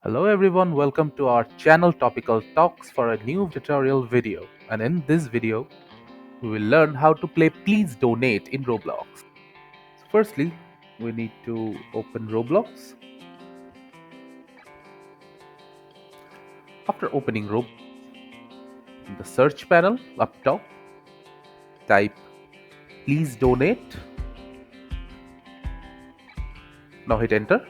Hello everyone, welcome to our channel Topical Talks for a new tutorial video. And in this video, we will learn how to play Please Donate in Roblox. So firstly, we need to open Roblox. After opening Roblox, in the search panel up top, type Please Donate. Now hit enter.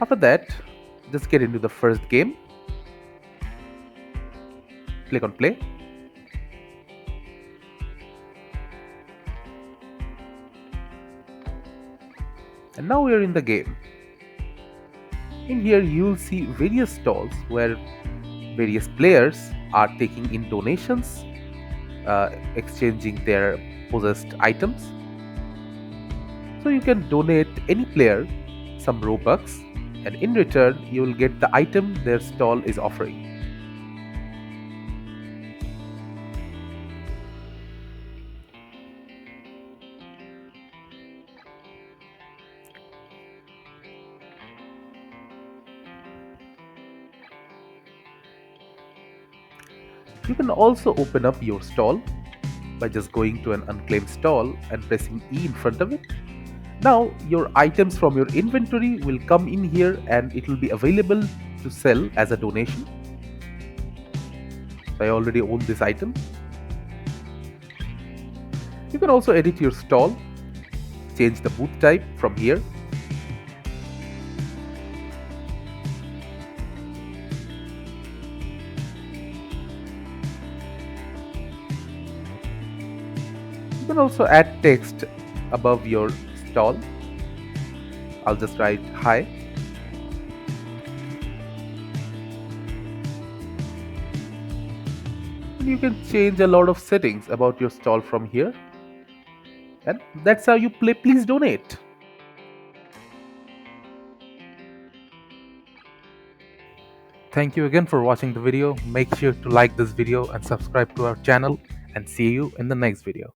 After that, just get into the first game. Click on play. And now we are in the game. In here, you'll see various stalls where various players are taking in donations, exchanging their possessed items. So you can donate any player some Robux, and in return, you will get the item their stall is offering. You can also open up your stall by just going to an unclaimed stall and pressing E in front of it. Now your items from your inventory will come in here and it will be available to sell as a donation. So I already own this item. You can also edit your stall, change the booth type from here. You can also add text above your stall. I'll just write hi. You can change a lot of settings about your stall from here. And that's how you play Please Donate. Thank you again for watching the video. Make sure to like this video and subscribe to our channel, and see you in the next video.